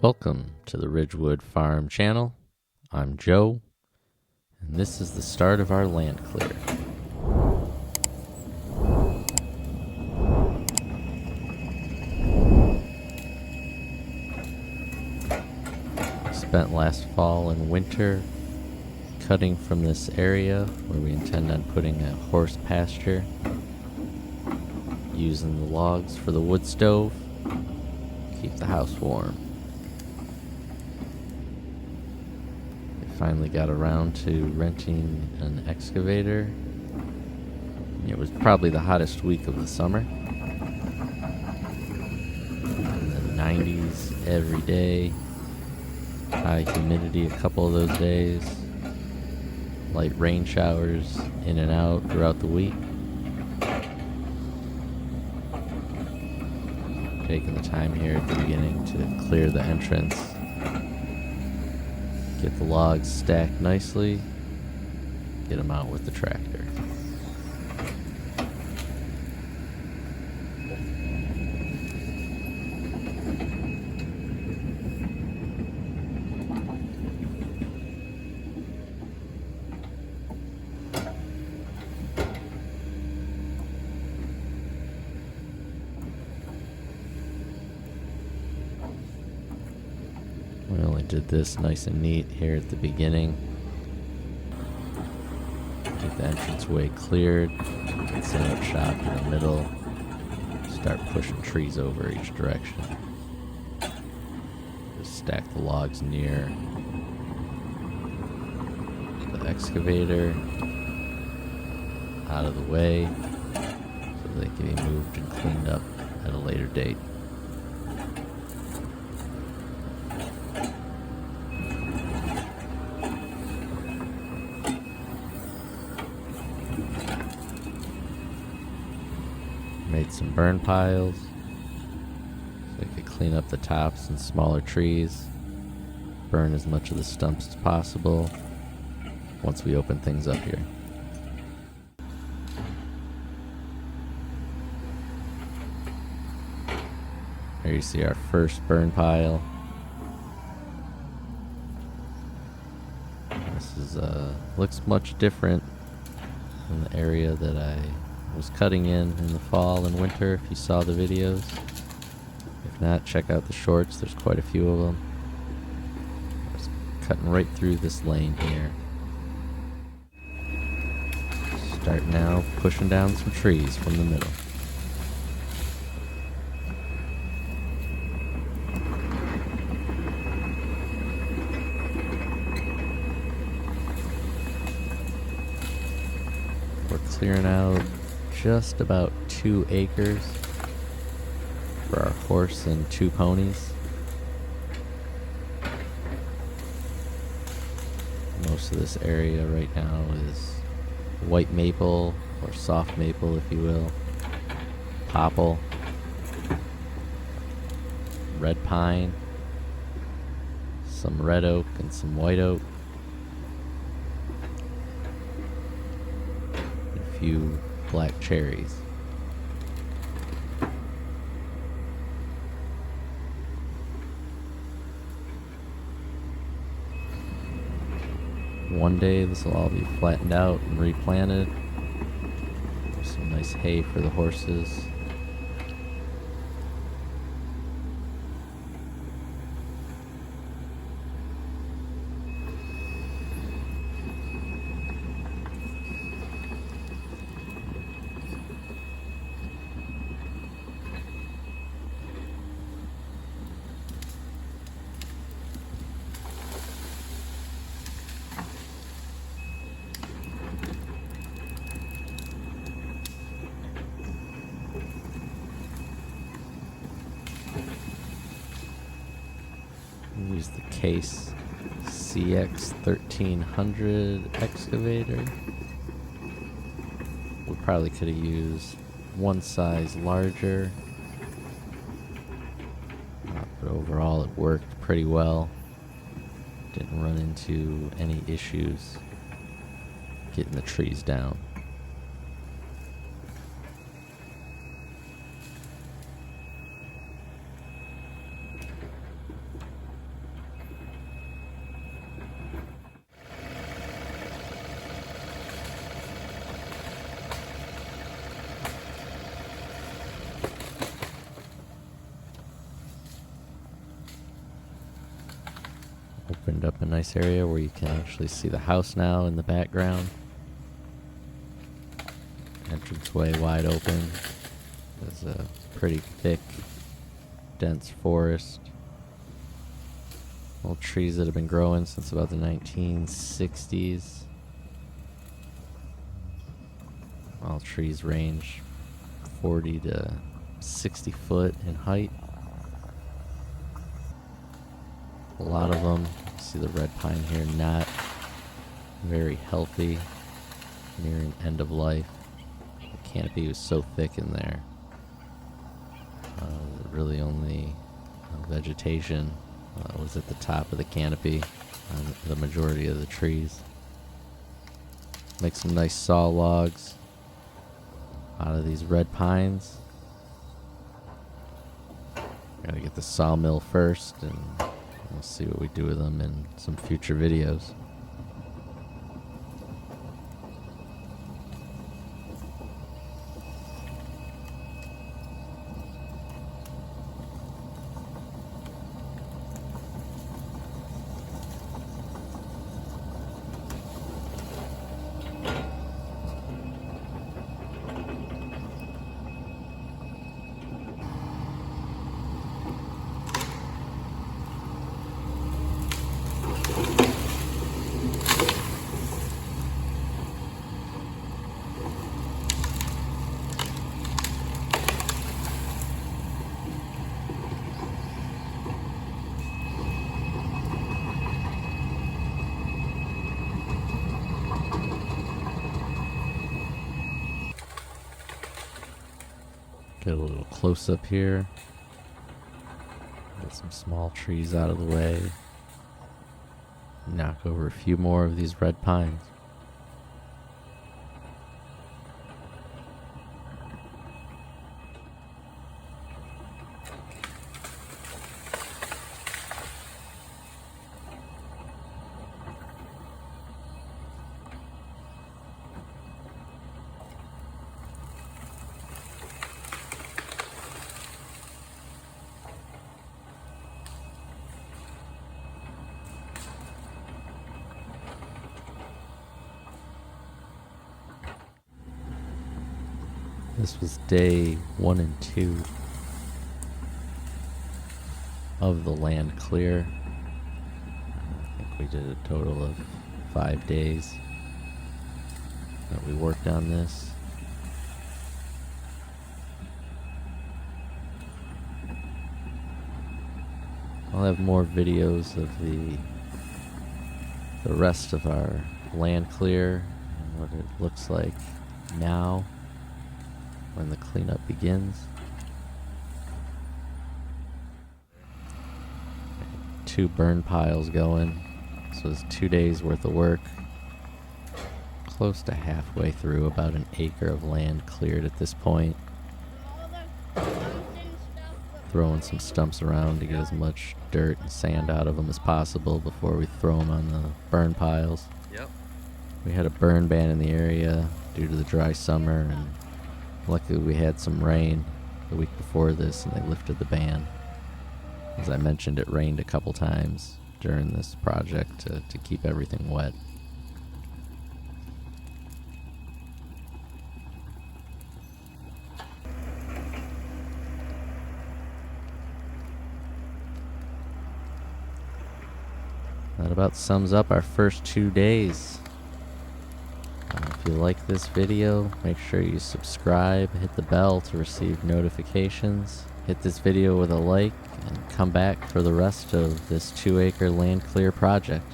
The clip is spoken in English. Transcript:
Welcome to the Ridgewood Farm channel. I'm Joe, and this is the start of our land clear. We spent last fall and winter cutting from this area where we intend on putting a horse pasture, using the logs for the wood stove, keep the house warm. Finally got around to renting an excavator. It was probably the hottest week of the summer. In the 90s every day. High humidity a couple of those days. Light rain showers in and out throughout the week. Taking the time here at the beginning to clear the entrance. Get the logs stacked nicely, get them out with the tractor. We only did this nice and neat here at the beginning. Get the entranceway cleared, get set up shop in the middle, start pushing trees over each direction. Just stack the logs near the excavator, out of the way, so they can be moved and cleaned up at a later date. Made some burn piles so we could clean up the tops and smaller trees, burn as much of the stumps as possible once we open things up here. Here you see our first burn pile. This is looks much different than the area that I was cutting in the fall and winter, if you saw the videos. If not, check out the shorts, there's quite a few of them. Just cutting right through this lane here. Start now pushing down some trees from the middle. We're clearing out just about 2 acres for our horse and 2 ponies. Most of this area right now is white maple, or soft maple if you will, popple, red pine, some red oak and some white oak, and a few black cherries. One day this will all be flattened out and replanted. There's some nice hay for the horses. Use the Case CX1300 Excavator. We probably could have used one size larger, but overall it worked pretty well. Didn't run into any issues getting the trees down. nice area where you can actually see the house now in the background. Entranceway wide open. There's a pretty thick, dense forest. Old trees that have been growing since about the 1960s. All trees range 40 to 60 foot in height. A lot of them, you see the red pine here, not very healthy, nearing end of life. The canopy was so thick in there. Really only vegetation was at the top of the canopy on the majority of the trees. Make some nice saw logs out of these red pines. Gotta get the sawmill first, and we'll see what we do with them in some future videos. Get a little close up here. Get some small trees out of the way. Knock over a few more of these red pines. This was day 1 and 2 of the land clear. I think we did a total of 5 days that we worked on this. I'll have more videos of the rest of our land clear and what it looks like now when the cleanup begins. 2 burn piles going. So it's 2 days worth of work. Close to halfway through, about an acre of land cleared at this point. Throwing some stumps around to get as much dirt and sand out of them as possible before we throw them on the burn piles. Yep. We had a burn ban in the area due to the dry summer, and luckily we had some rain the week before this and they lifted the ban. As I mentioned, it rained a couple times during this project to keep everything wet. That about sums up our first 2 days. If you like this video, make sure you subscribe, hit the bell to receive notifications, hit this video with a like, and come back for the rest of this 2-acre land clear project.